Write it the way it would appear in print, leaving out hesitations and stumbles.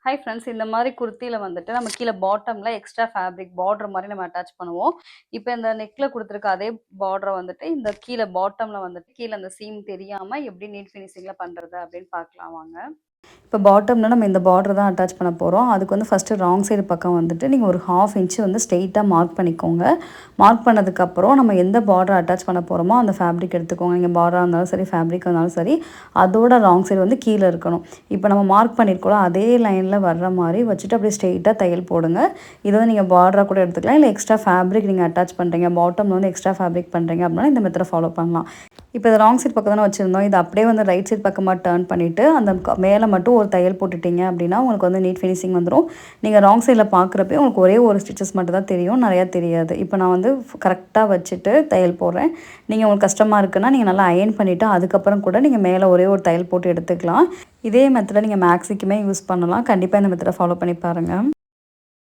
Hi friends, இந்த மாதிரி குர்த்தியில் வந்துட்டு நம்ம கீழே பாட்டமில் எக்ஸ்ட்ரா ஃபேப்ரிக் பார்டர் மாதிரி நம்ம அட்டாச் பண்ணுவோம். இப்போ இந்த நெக்கில் கொடுத்துருக்க அதே பார்டரை வந்துட்டு இந்த கீழே பாட்டமில் வந்துட்டு கீழே அந்த சீம் தெரியாமல் எப்படி நீட் ஃபினிஷிங்கில் பண்ணுறது அப்படின்னு பார்க்கலாம் வாங்க. இப்போ பாட்டமில் நம்ம இந்த பார்டர் தான் அட்டாச் பண்ண போகிறோம். அதுக்கு வந்து ஃபஸ்ட்டு ராங் சைடு பக்கம் வந்துட்டு நீங்கள் ஒரு 1/2 இன்ச்சு வந்து ஸ்ட்ரெயிட்டாக மார்க் பண்ணிக்கோங்க. மார்க் பண்ணதுக்கப்புறம் நம்ம எந்த பார்டர் அட்டாச் பண்ண போகிறோமோ அந்த ஃபேப்ரிக் எடுத்துக்கோங்க. நீங்கள் பார்டராக இருந்தாலும் சரி, ஃபேப்ரிக்காக இருந்தாலும் சரி, அதோட ராங் சைடு வந்து கீழே இருக்கணும். இப்போ நம்ம மார்க் பண்ணியிருக்கோம் அதே லைனில் வர்ற மாதிரி வச்சுட்டு அப்படியே ஸ்ட்ரெயிட்டாக தையல் போடுங்க. இதை வந்து நீங்கள் பார்டராக கூட எடுத்துக்கலாம், இல்லை எக்ஸ்ட்ரா ஃபேப்ரிக் நீங்கள் அட்டாச் பண்ணுறீங்க, பாட்டமில் வந்து எக்ஸ்ட்ரா ஃபேப்ரிக் பண்ணுறீங்க அப்படின்னா இந்த மெத்தடை ஃபாலோ பண்ணலாம். இப்போ இது ராங் சைட் பக்கம் தானே வச்சுருந்தோம், இது அப்படியே வந்து ரைட் சைட் பக்கமாக டர்ன் பண்ணிவிட்டு அந்த மேலே மட்டும் ஒரு தையல் போட்டுட்டிங்க அப்படின்னா உங்களுக்கு வந்து நீட் ஃபினிஷிங் வந்துடும். நீங்கள் ராங் சைடில் பார்க்குறப்பே உங்களுக்கு ஒரே ஒரு ஸ்டிச்சஸ் மட்டும் தான் தெரியும், நிறையா தெரியாது. இப்போ நான் வந்து கரெக்டாக வச்சுட்டு தையல் போடுறேன். நீங்கள் உங்களுக்கு கஷ்டமாக இருக்குன்னா நீங்கள் நல்லா அயர்ன் பண்ணிவிட்டு அதுக்கப்புறம் கூட நீங்கள் மேலே ஒரே ஒரு தையல் போட்டு எடுத்துக்கலாம். இதே மெத்தடை நீங்கள் மேக்ஸிக்குமே யூஸ் பண்ணலாம். கண்டிப்பாக இந்த மெத்தடை ஃபாலோ பண்ணி பாருங்கள்.